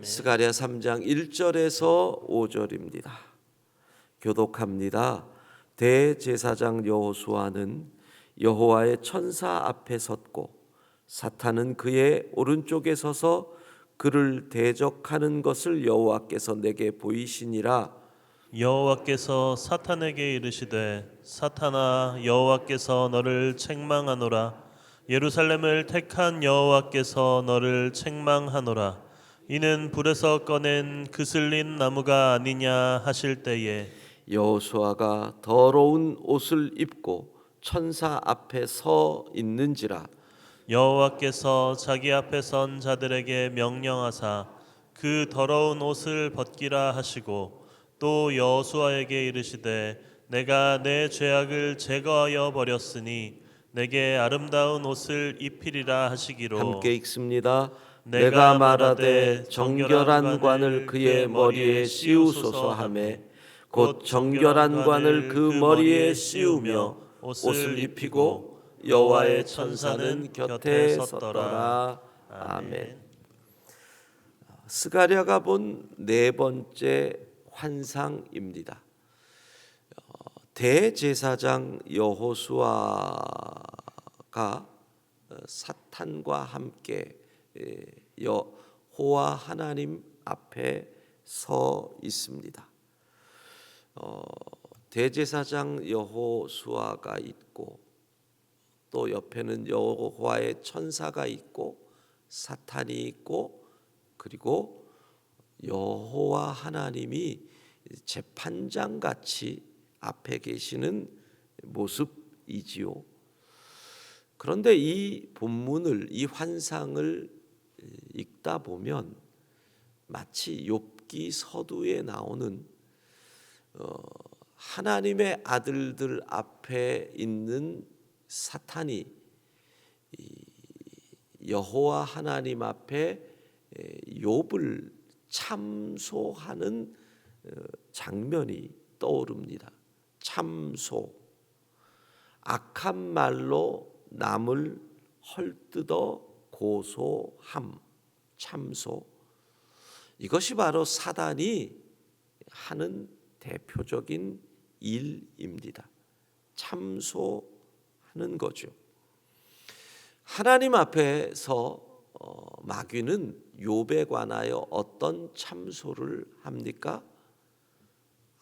스가랴 3장 1절에서 5절입니다. 교독합니다. 대제사장 여호수아는 여호와의 천사 앞에 섰고 사탄은 그의 오른쪽에 서서 그를 대적하는 것을 여호와께서 내게 보이시니라. 여호와께서 사탄에게 이르시되 사탄아, 여호와께서 너를 책망하노라. 예루살렘을 택한 여호와께서 너를 책망하노라. 이는 불에서 꺼낸 그슬린 나무가 아니냐 하실 때에 여호수아가 더러운 옷을 입고 천사 앞에 서 있는지라. 여호와께서 자기 앞에 선 자들에게 명령하사 그 더러운 옷을 벗기라 하시고 또 여호수아에게 이르시되 내가 내 죄악을 제거하여 버렸으니 내게 아름다운 옷을 입히리라 하시기로 함께 읽습니다. 내가 말하되 정결한 관을 그의 머리에 씌우소서 하매 곧 정결한 관을 그 머리에 씌우며 옷을 입히고 여호와의 천사는 곁에 섰더라. 아멘. 스가랴가 본 네 번째 환상입니다. 대제사장 여호수아가 사탄과 함께 여호와 하나님 앞에 서 있습니다. 대제사장 여호수아가 있고 또 옆에는 여호와의 천사가 있고 사탄이 있고 그리고 여호와 하나님이 재판장 같이 앞에 계시는 모습이지요. 그런데 이 본문을, 이 환상을 읽다 보면 마치 욥기 서두에 나오는 하나님의 아들들 앞에 있는 사탄이 여호와 하나님 앞에 욥을 참소하는 장면이 떠오릅니다. 참소, 악한 말로 남을 헐뜯어 고소함, 참소. 이것이 바로 사단이 하는 대표적인 일입니다. 참소하는 거죠. 하나님 앞에서 마귀는 욥에 관하여 어떤 참소를 합니까?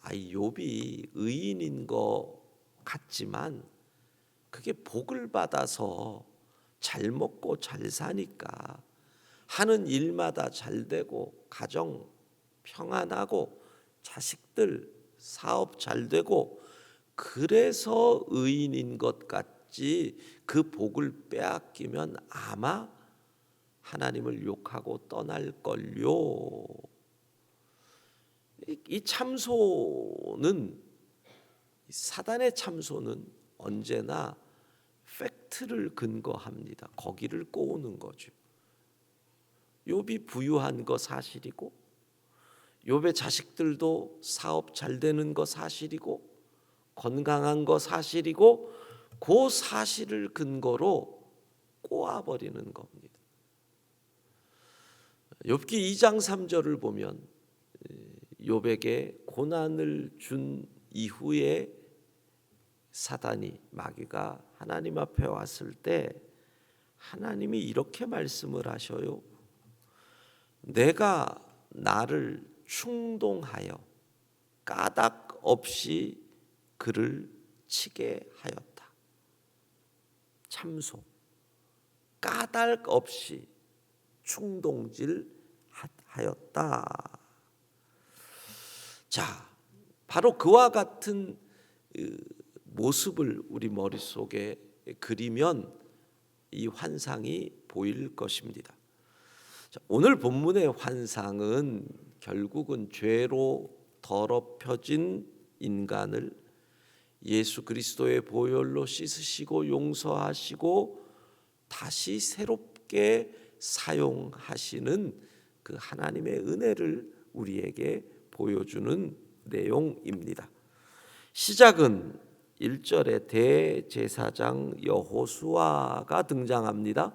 욥이 의인인 것 같지만 그게 복을 받아서 잘 먹고 잘 사니까 하는 일마다 잘 되고 가정 평안하고 자식들 사업 잘 되고 그래서 의인인 것 같지, 그 복을 빼앗기면 아마 하나님을 욕하고 떠날걸요. 이 참소는, 사단의 참소는 언제나 팩트를 근거합니다. 거기를 꼬우는 거죠. 욥이 부유한 거 사실이고 욥의 자식들도 사업 잘 되는 거 사실이고 건강한 거 사실이고 그 사실을 근거로 꼬아버리는 겁니다. 욥기 2장 3절을 보면 욥에게 고난을 준 이후에 사단이, 마귀가 하나님 앞에 왔을 때 하나님이 이렇게 말씀을 하셔요. 내가 나를 충동하여 까닭 없이 그를 치게 하였다. 참소, 까닭 없이 충동질 하였다. 자, 바로 그와 같은 모습을 우리 머릿속에 그리면 이 환상이 보일 것입니다. 자, 오늘 본문의 환상은 결국은 죄로 더럽혀진 인간을 예수 그리스도의 보혈로 씻으시고 용서하시고 다시 새롭게 사용하시는 그 하나님의 은혜를 우리에게 보여주는 내용입니다. 시작은 1절에 대제사장 여호수아가 등장합니다.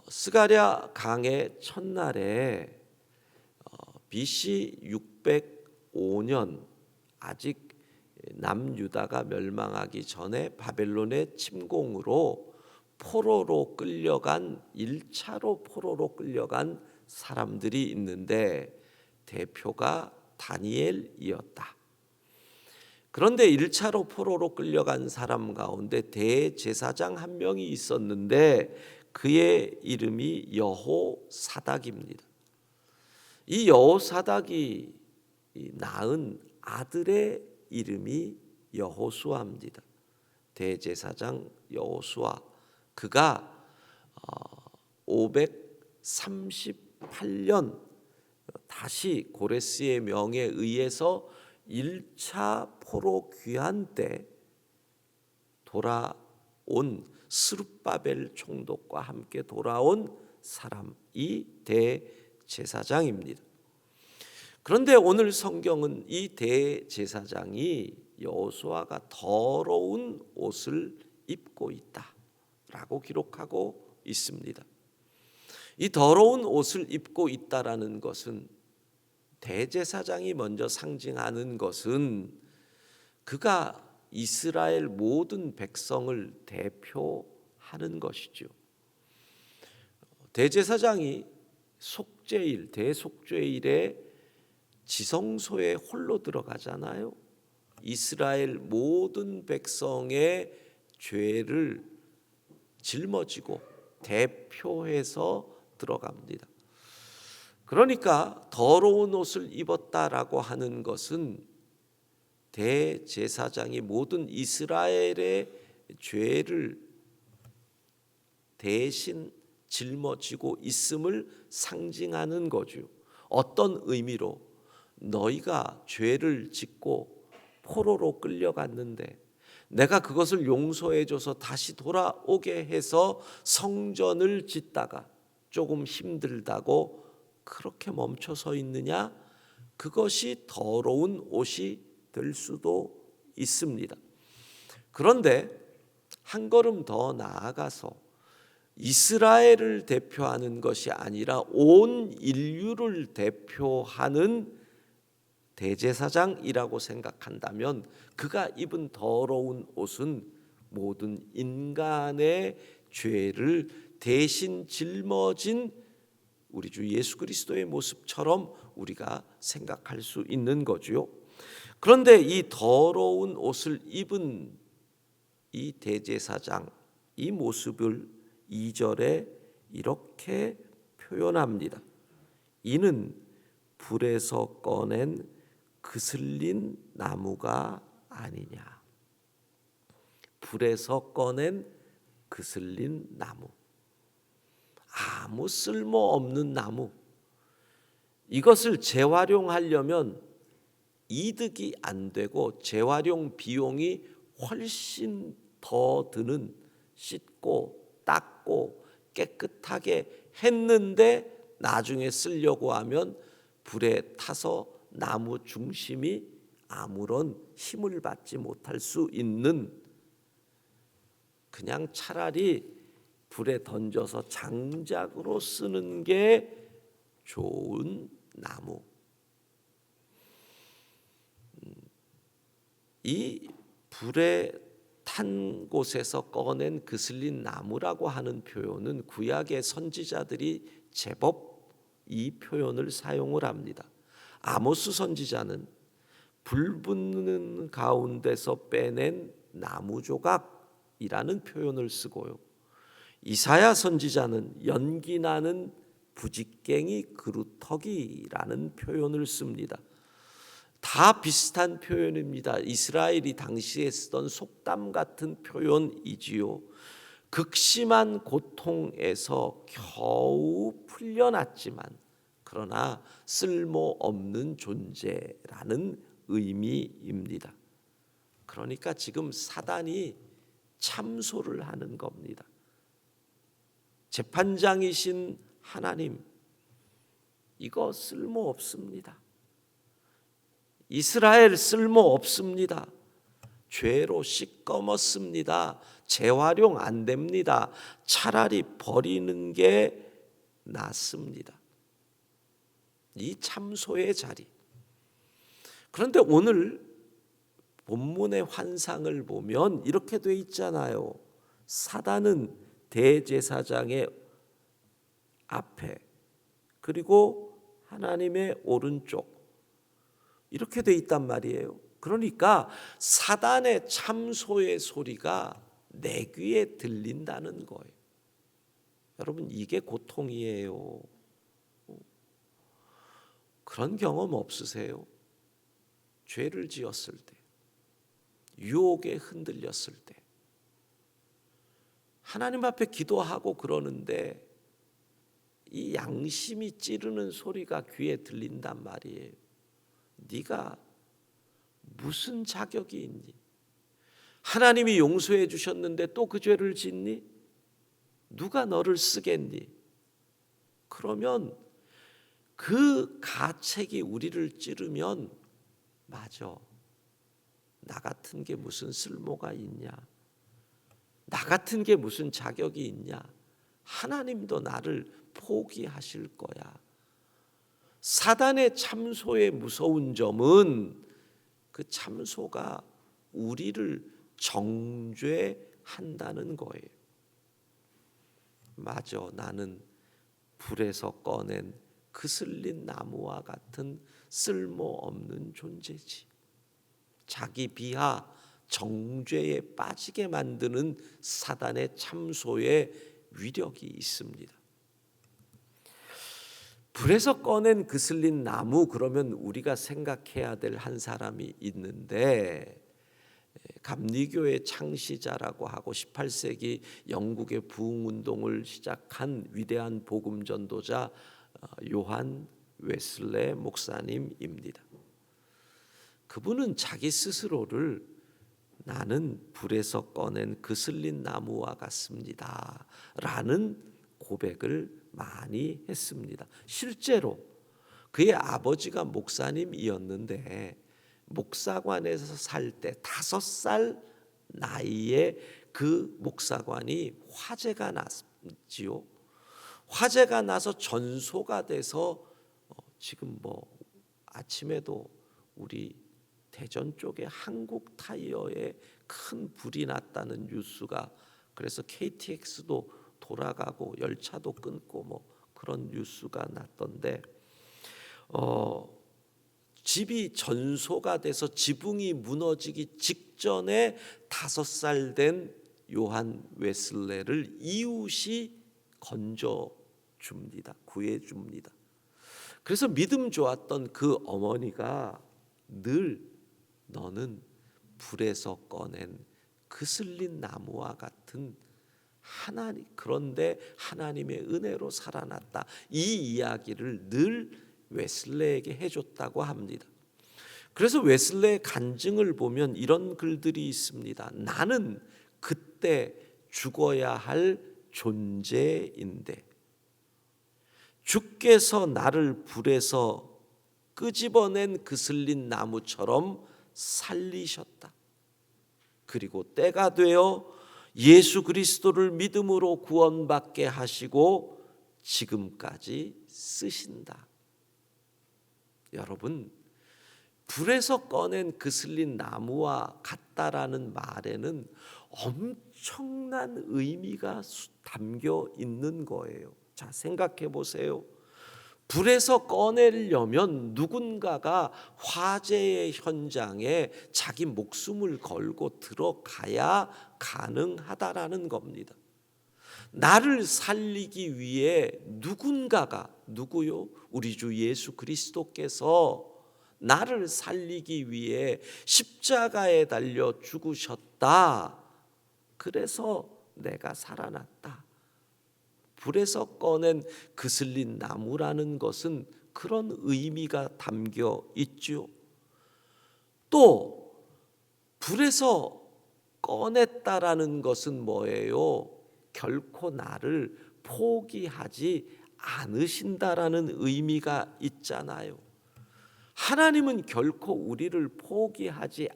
스가랴 강의 첫날에 BC 605년 아직 남유다가 멸망하기 전에 바벨론의 침공으로 포로로 끌려간 1차로 포로로 끌려간 사람들이 있는데 대표가 다니엘이었다. 그런데 1차로 포로로 끌려간 사람 가운데 대제사장 한 명이 있었는데 그의 이름이 여호사닥입니다. 이 여호사닥이 낳은 아들의 이름이 여호수아입니다. 대제사장 여호수아, 그가 538년 다시 고레스의 명에 의해서 1차 포로 귀환 때 돌아온 스룹바벨 총독과 함께 돌아온 사람이 대제사장입니다. 그런데 오늘 성경은 이 대제사장이 여호수아가 더러운 옷을 입고 있다라고 기록하고 있습니다. 이 더러운 옷을 입고 있다라는 것은, 대제사장이 먼저 상징하는 것은 그가 이스라엘 모든 백성을 대표하는 것이죠. 대제사장이 속죄일, 대속죄일에 지성소에 홀로 들어가잖아요. 이스라엘 모든 백성의 죄를 짊어지고 대표해서 들어갑니다. 그러니까 더러운 옷을 입었다라고 하는 것은 대제사장이 모든 이스라엘의 죄를 대신 짊어지고 있음을 상징하는 거죠. 어떤 의미로? 너희가 죄를 짓고 포로로 끌려갔는데 내가 그것을 용서해줘서 다시 돌아오게 해서 성전을 짓다가 조금 힘들다고 그렇게 멈춰 서 있느냐? 그것이 더러운 옷이 될 수도 있습니다. 그런데 한 걸음 더 나아가서 이스라엘을 대표하는 것이 아니라 온 인류를 대표하는 대제사장이라고 생각한다면 그가 입은 더러운 옷은 모든 인간의 죄를 대신 짊어진 우리 주 예수 그리스도의 모습처럼 우리가 생각할 수 있는 거죠. 그런데 이 더러운 옷을 입은 이 대제사장, 이 모습을 2절에 이렇게 표현합니다. 이는 불에서 꺼낸 그슬린 나무가 아니냐. 불에서 꺼낸 그슬린 나무, 아무 쓸모없는 나무, 이것을 재활용하려면 이득이 안 되고 재활용 비용이 훨씬 더 드는, 씻고 닦고 깨끗하게 했는데 나중에 쓰려고 하면 불에 타서 나무 중심이 아무런 힘을 받지 못할 수 있는, 그냥 차라리 불에 던져서 장작으로 쓰는 게 좋은 나무. 이 불에 탄 곳에서 꺼낸 그슬린 나무라고 하는 표현은 구약의 선지자들이 제법 이 표현을 사용을 합니다. 아모스 선지자는 불 붙는 가운데서 빼낸 나무 조각이라는 표현을 쓰고요. 이사야 선지자는 연기 나는 부직갱이 그루터기라는 표현을 씁니다. 다 비슷한 표현입니다. 이스라엘이 당시에 쓰던 속담 같은 표현이지요. 극심한 고통에서 겨우 풀려났지만 그러나 쓸모없는 존재라는 의미입니다. 그러니까 지금 사단이 참소를 하는 겁니다. 재판장이신 하나님, 이거 쓸모없습니다. 이스라엘 쓸모없습니다. 죄로 시꺼멓습니다. 재활용 안 됩니다. 차라리 버리는 게 낫습니다. 이 참소의 자리. 그런데 오늘 본문의 환상을 보면 이렇게 돼 있잖아요. 사단은 대제사장의 앞에, 그리고 하나님의 오른쪽, 이렇게 돼 있단 말이에요. 그러니까 사단의 참소의 소리가 내 귀에 들린다는 거예요. 여러분, 이게 고통이에요. 그런 경험 없으세요? 죄를 지었을 때, 유혹에 흔들렸을 때, 하나님 앞에 기도하고 그러는데 이 양심이 찌르는 소리가 귀에 들린단 말이에요. 네가 무슨 자격이 있니? 하나님이 용서해 주셨는데 또 그 죄를 짓니? 누가 너를 쓰겠니? 그러면 그 가책이 우리를 찌르면, 맞아, 나 같은 게 무슨 쓸모가 있냐? 나 같은 게 무슨 자격이 있냐? 하나님도 나를 포기하실 거야. 사단의 참소의 무서운 점은 그 참소가 우리를 정죄한다는 거예요. 맞아, 나는 불에서 꺼낸 그슬린 나무와 같은 쓸모없는 존재지. 자기 비하, 정죄에 빠지게 만드는 사단의 참소의 위력이 있습니다. 불에서 꺼낸 그슬린 나무, 그러면 우리가 생각해야 될 한 사람이 있는데, 감리교의 창시자라고 하고 18세기 영국의 부흥운동을 시작한 위대한 복음 전도자 요한 웨슬레 목사님입니다. 그분은 자기 스스로를 나는 불에서 꺼낸 그슬린 나무와 같습니다 라는 고백을 많이 했습니다. 실제로 그의 아버지가 목사님이었는데 목사관에서 살 때 5살 나이에 그 목사관이 화재가 났지요. 화재가 나서 전소가 돼서 지금 아침에도 우리 대전 쪽에 한국 타이어에 큰 불이 났다는 뉴스가, 그래서 KTX도 돌아가고 열차도 끊고 그런 뉴스가 났던데, 집이 전소가 돼서 지붕이 무너지기 직전에 5살 된 요한 웨슬레를 이웃이 건져줍니다. 구해줍니다. 그래서 믿음 좋았던 그 어머니가 늘 너는 불에서 꺼낸 그슬린 나무와 같은 하나님, 그런데 하나님의 은혜로 살아났다, 이 이야기를 늘 웨슬레에게 해줬다고 합니다. 그래서 웨슬레의 간증을 보면 이런 글들이 있습니다. 나는 그때 죽어야 할 존재인데 주께서 나를 불에서 끄집어낸 그슬린 나무처럼 살리셨다. 그리고 때가 되어 예수 그리스도를 믿음으로 구원받게 하시고 지금까지 쓰신다. 여러분, 불에서 꺼낸 그슬린 나무와 같다라는 말에는 엄청난 의미가 담겨 있는 거예요. 자, 생각해 보세요. 불에서 꺼내려면 누군가가 화재의 현장에 자기 목숨을 걸고 들어가야 가능하다라는 겁니다. 나를 살리기 위해 누군가가, 누구요? 우리 주 예수 그리스도께서 나를 살리기 위해 십자가에 달려 죽으셨다. 그래서 내가 살아났다. 불에서 꺼낸 그슬린 나무라는 것은 그런 의미가 담겨 있죠. 또 불에서 꺼냈다라는 것은 뭐예요? 결코 나를 포기하지 않으신다라는 의미가 있잖아요. 하나님은 결코 우리를 포기하지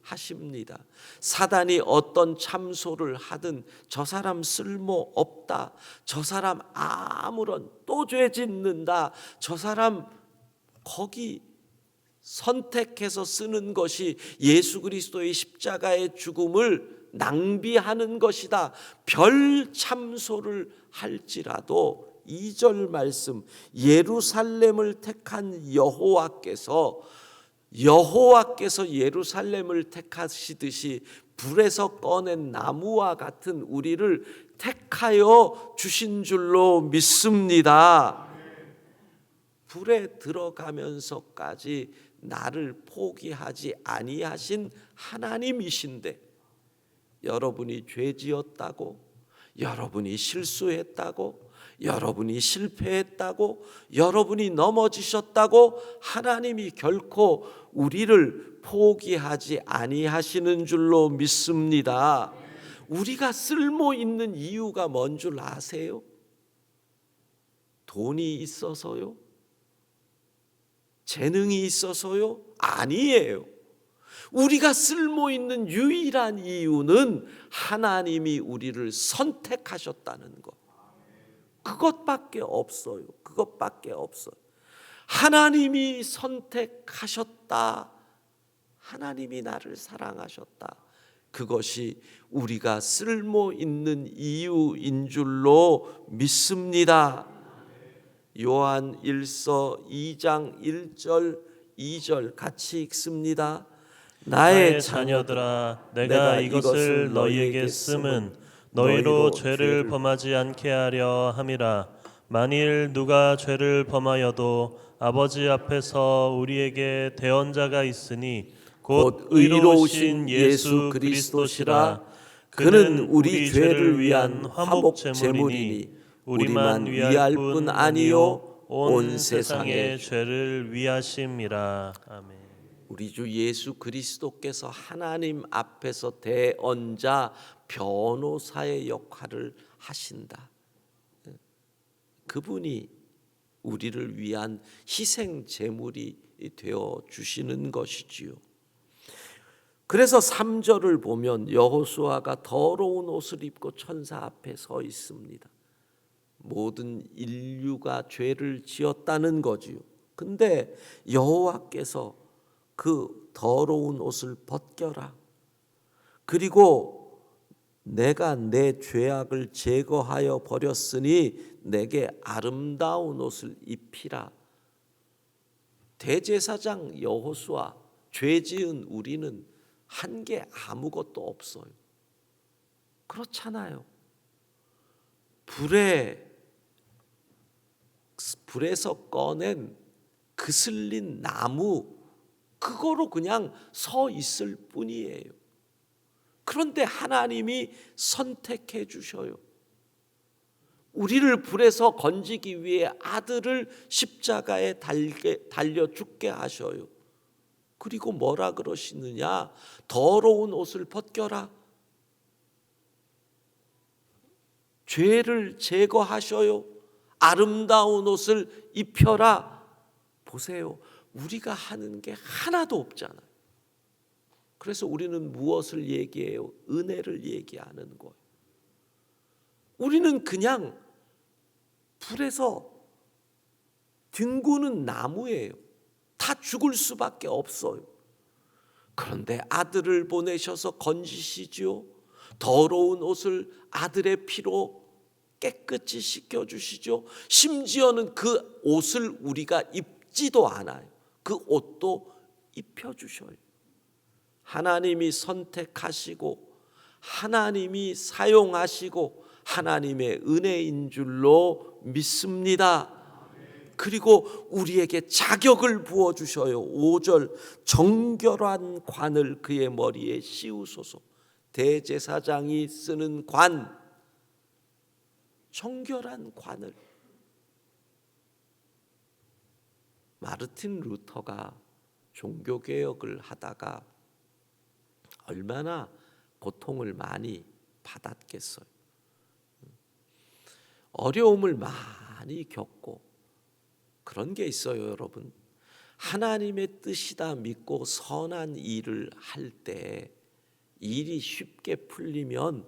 하십니다. 사단이 어떤 참소를 하든 저 사람 쓸모 없다, 저 사람 아무런 또 죄 짓는다, 저 사람 거기 선택해서 쓰는 것이 예수 그리스도의 십자가의 죽음을 낭비하는 것이다. 별 참소를 할지라도 2절 말씀, 예루살렘을 택한 여호와께서 예루살렘을 택하시듯이 불에서 꺼낸 나무와 같은 우리를 택하여 주신 줄로 믿습니다. 불에 들어가면서까지 나를 포기하지 아니하신 하나님이신데, 여러분이 죄 지었다고, 여러분이 실수했다고, 여러분이 실패했다고, 여러분이 넘어지셨다고 하나님이 결코 우리를 포기하지 아니하시는 줄로 믿습니다. 우리가 쓸모 있는 이유가 뭔 줄 아세요? 돈이 있어서요? 재능이 있어서요? 아니에요. 우리가 쓸모 있는 유일한 이유는 하나님이 우리를 선택하셨다는 것. 그것밖에 없어요. 그것밖에 없어요. 하나님이 선택하셨다. 하나님이 나를 사랑하셨다. 그것이 우리가 쓸모 있는 이유인 줄로 믿습니다. 요한 1서 2장 1절 2절 같이 읽습니다. 나의 자녀들아, 내가 이것을 너희에게 쓰면 너희로 죄를 범하지 않게 하려 함이라. 만일 누가 죄를 범하여도 아버지 앞에서 우리에게 대언자가 있으니 곧 의로우신 예수 그리스도시라. 그는 우리 죄를 위한 화목 제물이니 우리만 위할 뿐 아니요 온 세상의 죄를 위하심이라. 아멘. 우리 주 예수 그리스도께서 하나님 앞에서 대언자 변호사의 역할을 하신다. 그분이 우리를 위한 희생 제물이 되어 주시는 것이지요. 그래서 3절을 보면 여호수아가 더러운 옷을 입고 천사 앞에 서 있습니다. 모든 인류가 죄를 지었다는 거지요. 근데 여호와께서 그 더러운 옷을 벗겨라. 그리고 내가 내 죄악을 제거하여 버렸으니 내게 아름다운 옷을 입히라. 대제사장 여호수아, 죄 지은 우리는 한 게 아무것도 없어요. 그렇잖아요. 불에서 꺼낸 그슬린 나무, 그거로 그냥 서 있을 뿐이에요. 그런데 하나님이 선택해 주셔요. 우리를 불에서 건지기 위해 아들을 십자가에 달려 죽게 하셔요. 그리고 뭐라 그러시느냐? 더러운 옷을 벗겨라. 죄를 제거하셔요. 아름다운 옷을 입혀라. 보세요. 우리가 하는 게 하나도 없잖아요. 그래서 우리는 무엇을 얘기해요? 은혜를 얘기하는 거예요. 우리는 그냥 불에서 뒹구는 나무예요. 다 죽을 수밖에 없어요. 그런데 아들을 보내셔서 건지시지요. 더러운 옷을 아들의 피로 깨끗이 씻겨주시죠. 심지어는 그 옷을 우리가 입지도 않아요. 그 옷도 입혀주셔요. 하나님이 선택하시고 하나님이 사용하시고 하나님의 은혜인 줄로 믿습니다. 그리고 우리에게 자격을 부어주셔요. 5절, 정결한 관을 그의 머리에 씌우소서. 대제사장이 쓰는 관, 정결한 관을. 마르틴 루터가 종교개혁을 하다가 얼마나 고통을 많이 받았겠어요. 어려움을 많이 겪고 그런 게 있어요, 여러분. 하나님의 뜻이다 믿고 선한 일을 할 때 일이 쉽게 풀리면,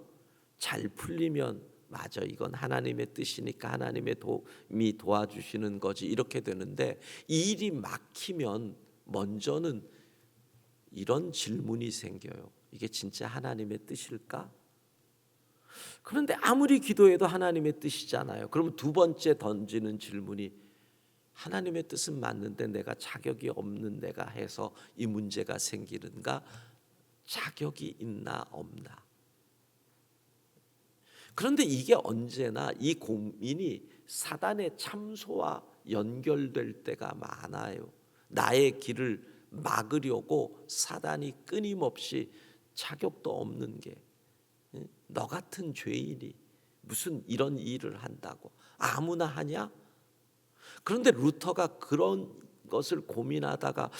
잘 풀리면 맞아, 이건 하나님의 뜻이니까 하나님의 도움이 도와주시는 거지, 이렇게 되는데, 일이 막히면 먼저는 이런 질문이 생겨요. 이게 진짜 하나님의 뜻일까? 그런데 아무리 기도해도 하나님의 뜻이잖아요. 그러면 두 번째 던지는 질문이, 하나님의 뜻은 맞는데 내가 자격이 없는 내가 해서 이 문제가 생기는가? 자격이 있나 없나? 그런데 이게 언제나 이 고민이 사단의 참소와 연결될 때가 많아요. 나의 길을 막으려고 사단이 끊임없이 자격도 없는 게, 너 같은 죄인이 무슨 이런 일을 한다고, 아무나 하냐? 그런데 루터가 그런 것을 고민하다가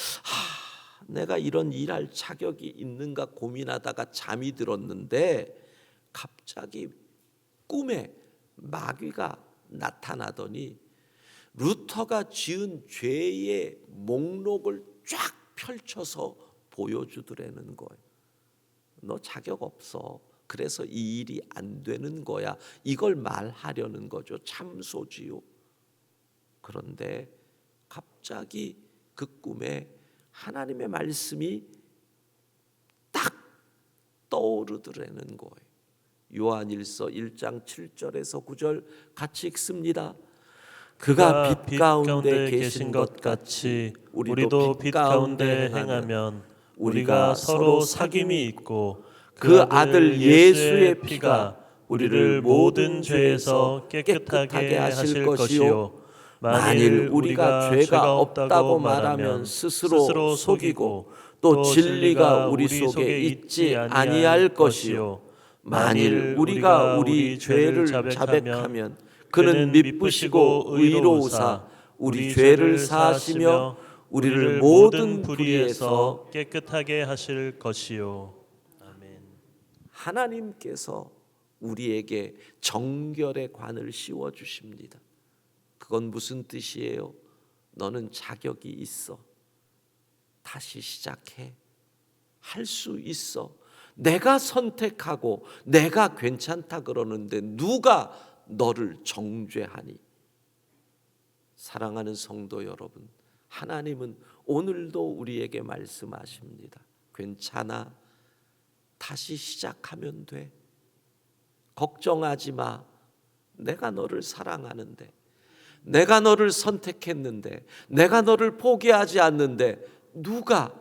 내가 이런 일할 자격이 있는가 고민하다가 잠이 들었는데, 갑자기 꿈에 마귀가 나타나더니 루터가 지은 죄의 목록을 쫙 펼쳐서 보여주더라는 거예요. 너 자격 없어. 그래서 이 일이 안 되는 거야. 이걸 말하려는 거죠. 참소지요. 그런데 갑자기 그 꿈에 하나님의 말씀이 딱 떠오르더라는 거예요. 요한일서 1장 7절에서 9절 같이 읽습니다. 그가 빛 가운데 계신 것 같이 우리도 빛 가운데 행하면 우리가 서로 사귐이 있고 그 아들 예수의 피가 우리를 모든 죄에서 깨끗하게 하실 것이요, 만일 우리가 죄가 없다고 말하면 스스로 속이고 또 진리가 우리 속에 있지 아니할 것이요, 만일 우리가 우리 죄를 자백하면 그는 미쁘시고 의로우사 우리 죄를 사하시며 우리를 모든 불의에서 깨끗하게 하실 것이요. 아멘. 하나님께서 우리에게 정결의 관을 씌워 주십니다. 그건 무슨 뜻이에요? 너는 자격이 있어. 다시 시작해. 할 수 있어. 내가 선택하고 내가 괜찮다 그러는데 누가 너를 정죄하니? 사랑하는 성도 여러분, 하나님은 오늘도 우리에게 말씀하십니다. 괜찮아. 다시 시작하면 돼. 걱정하지 마. 내가 너를 사랑하는데, 내가 너를 선택했는데, 내가 너를 포기하지 않는데 누가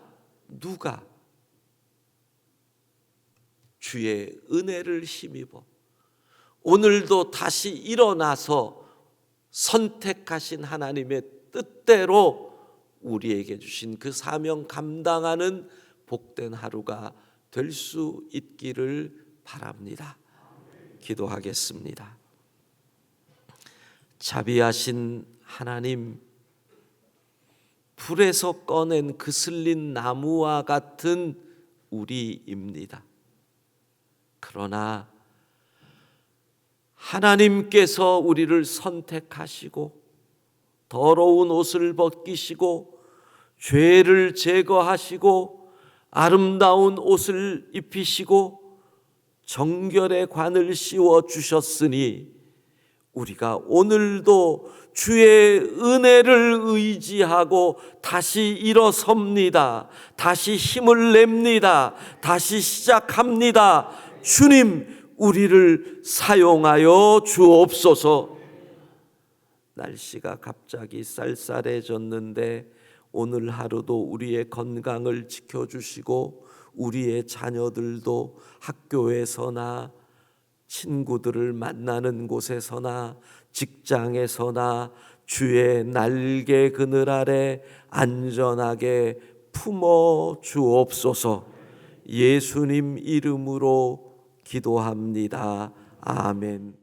주의 은혜를 힘입어 오늘도 다시 일어나서 선택하신 하나님의 뜻대로 우리에게 주신 그 사명 감당하는 복된 하루가 될 수 있기를 바랍니다. 기도하겠습니다. 자비하신 하나님, 불에서 꺼낸 그슬린 나무와 같은 우리입니다. 그러나 하나님께서 우리를 선택하시고 더러운 옷을 벗기시고 죄를 제거하시고 아름다운 옷을 입히시고 정결의 관을 씌워 주셨으니 우리가 오늘도 주의 은혜를 의지하고 다시 일어섭니다. 다시 힘을 냅니다. 다시 시작합니다. 주님, 우리를 사용하여 주옵소서. 날씨가 갑자기 쌀쌀해졌는데 오늘 하루도 우리의 건강을 지켜주시고 우리의 자녀들도 학교에서나 친구들을 만나는 곳에서나 직장에서나 주의 날개 그늘 아래 안전하게 품어 주옵소서. 예수님 이름으로 기도합니다. 아멘.